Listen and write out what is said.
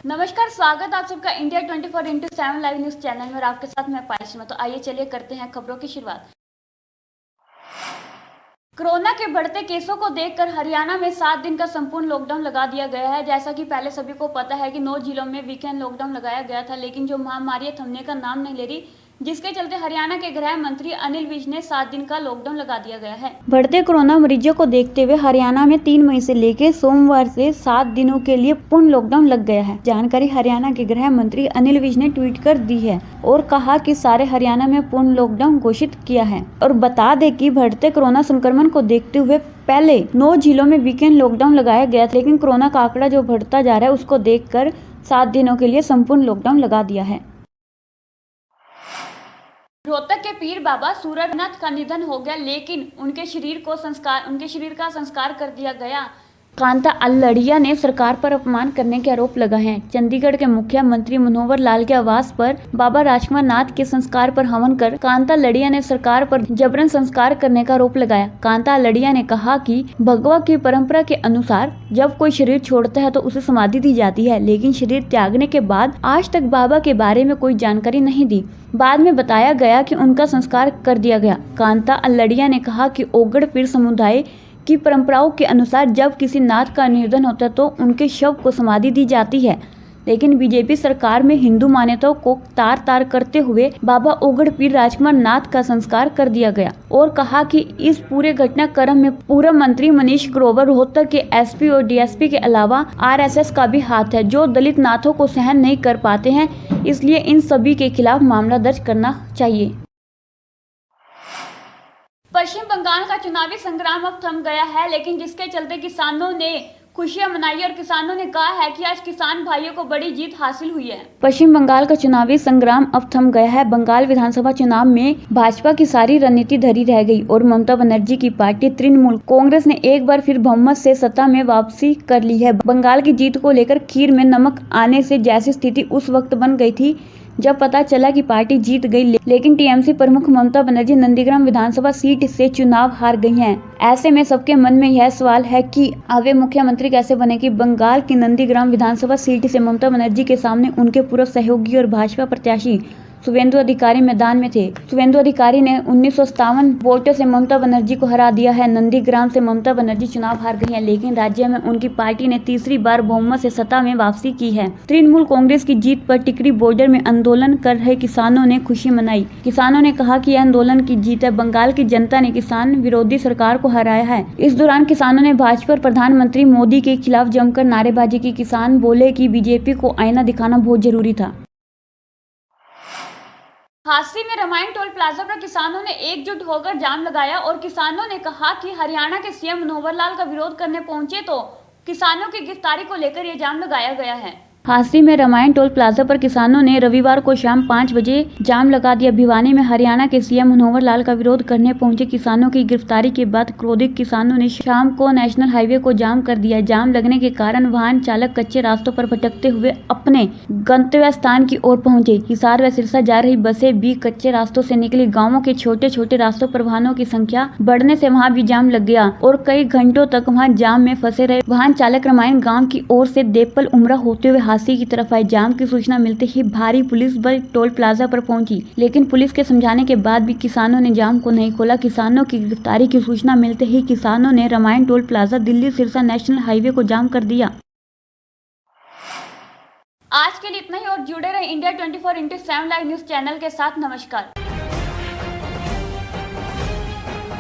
नमस्कार, स्वागत आप सबका इंडिया 24/7 लाइव न्यूज चैनल में और आपके साथ मैं पायल शर्मा। तो आइए चलिए करते हैं खबरों की शुरुआत। कोरोना के बढ़ते केसों को देखकर हरियाणा में 7 दिन का संपूर्ण लॉकडाउन लगा दिया गया है। जैसा कि पहले सभी को पता है कि 9 जिलों में वीकेंड लॉकडाउन लगाया गया था, लेकिन जो महामारी थमने का नाम नहीं ले रही, जिसके चलते हरियाणा के गृह मंत्री अनिल विज ने 7 दिन का लॉकडाउन लगा दिया गया है। बढ़ते कोरोना मरीजों को देखते हुए हरियाणा में 3 मई से लेकर सोमवार से 7 दिनों के लिए पूर्ण लॉकडाउन लग गया है। जानकारी हरियाणा के गृह मंत्री अनिल विज ने ट्वीट कर दी है और कहा कि सारे हरियाणा में पूर्ण लॉकडाउन घोषित किया है। और बता दें कि बढ़ते कोरोना संक्रमण को देखते हुए पहले 9 जिलों में वीकेंड लॉकडाउन लगाया गया था, लेकिन कोरोना का आंकड़ा जो बढ़ता जा रहा है उसको देखकर 7 दिनों के लिए संपूर्ण लॉकडाउन लगा दिया है। रोहतक के पीर बाबा सूरजनाथ का निधन हो गया, लेकिन उनके शरीर का संस्कार कर दिया गया। कांता अल्लड़िया ने सरकार पर अपमान करने के आरोप लगाए हैं। चंडीगढ़ के मुख्यमंत्री मनोहर लाल के आवास पर बाबा राजकुमार नाथ के संस्कार पर हमन कर कांता अल्लड़िया ने सरकार पर जबरन संस्कार करने का आरोप लगाया। कांता अल्लड़िया ने कहा कि भगवा की परंपरा के अनुसार जब कोई शरीर छोड़ता है तो उसे समाधि दी जाती है, लेकिन शरीर त्यागने के बाद आज तक बाबा के बारे में कोई जानकारी नहीं दी। बाद में बताया गया कि उनका संस्कार कर दिया गया। कांता अल्लड़िया ने कहा कि ओगड़ पीर समुदाय की परंपराओं के अनुसार जब किसी नाथ का निधन होता है तो उनके शव को समाधि दी जाती है, लेकिन बीजेपी सरकार में हिंदू मान्यताओं को तार तार करते हुए बाबा ओगड़ पीर राजकुमार नाथ का संस्कार कर दिया गया। और कहा कि इस पूरे घटनाक्रम में पूर्व मंत्री मनीष ग्रोवर, रोहतक के एसपी और डीएसपी के अलावा आरएसएस का भी हाथ है, जो दलित नाथों को सहन नहीं कर पाते हैं। इसलिए इन सभी के खिलाफ मामला दर्ज करना चाहिए। पश्चिम बंगाल का चुनावी संग्राम अब थम गया है, लेकिन जिसके चलते किसानों ने खुशियां मनाई और किसानों ने कहा है कि आज किसान भाइयों को बड़ी जीत हासिल हुई है। पश्चिम बंगाल का चुनावी संग्राम अब थम गया है। बंगाल विधानसभा चुनाव में भाजपा की सारी रणनीति धरी रह गई और ममता बनर्जी की पार्टी तृणमूल कांग्रेस ने एक बार फिर बहुमत से सत्ता में वापसी कर ली है। बंगाल की जीत को लेकर खीर में नमक आने से जैसी स्थिति उस वक्त बन गई थी जब पता चला कि पार्टी जीत गई, लेकिन टीएमसी प्रमुख ममता बनर्जी नंदीग्राम विधानसभा सीट से चुनाव हार गई हैं। ऐसे में सबके मन में यह सवाल है कि अब वे मुख्यमंत्री कैसे बनेगी। बंगाल की नंदीग्राम विधानसभा सीट से ममता बनर्जी के सामने उनके पूर्व सहयोगी और भाजपा प्रत्याशी शुभेंदु अधिकारी मैदान में थे। शुभेंदु अधिकारी ने 1957 वोटों से ममता बनर्जी को हरा दिया है। नंदीग्राम से ममता बनर्जी चुनाव हार गई है, लेकिन राज्य में उनकी पार्टी ने तीसरी बार बहुमत से सत्ता में वापसी की है। तृणमूल कांग्रेस की जीत पर टिकरी बॉर्डर में आंदोलन कर रहे किसानों ने खुशी मनाई। किसानों ने कहा कि यह आंदोलन की जीत है। बंगाल की जनता ने किसान विरोधी सरकार को हराया है। इस दौरान किसानों ने भाजपा और प्रधानमंत्री मोदी के खिलाफ जमकर नारेबाजी की। किसान बोले कि बीजेपी को आईना दिखाना बहुत जरूरी था। हादसे में रामायण टोल प्लाजा पर किसानों ने एकजुट होकर जाम लगाया और किसानों ने कहा कि हरियाणा के सीएम मनोहर लाल का विरोध करने पहुंचे तो किसानों की गिरफ्तारी को लेकर यह जाम लगाया गया है। हादसे में रामायण टोल प्लाजा पर किसानों ने रविवार को शाम 5 बजे जाम लगा दिया। भिवानी में हरियाणा के सीएम मनोहर लाल का विरोध करने पहुंचे किसानों की गिरफ्तारी के बाद क्रोधित किसानों ने शाम को नेशनल हाईवे को जाम कर दिया। जाम लगने के कारण वाहन चालक कच्चे रास्तों पर भटकते हुए अपने गंतव्य स्थान की ओर पहुंचे। हिसार व सिरसा जा रही बसें भी कच्चे रास्तों से निकली। गाँवों के छोटे छोटे रास्तों पर वाहनों की संख्या बढ़ने से वहाँ भी जाम लग गया और कई घंटों तक वहाँ जाम में फंसे रहे। वाहन चालक रामायण गाँव की ओर से देपल उमरा होते हुए की तरफ आए। जाम की सूचना मिलते ही भारी पुलिस बल टोल प्लाजा पर पहुंची, लेकिन पुलिस के समझाने के बाद भी किसानों ने जाम को नहीं खोला। किसानों की गिरफ्तारी की सूचना मिलते ही किसानों ने Ramayan toll plaza Delhi Sirsa national highway को जाम कर दिया। आज के लिए इतना ही और जुड़े रहे इंडिया 24/7 लाइव न्यूज चैनल के साथ। नमस्कार।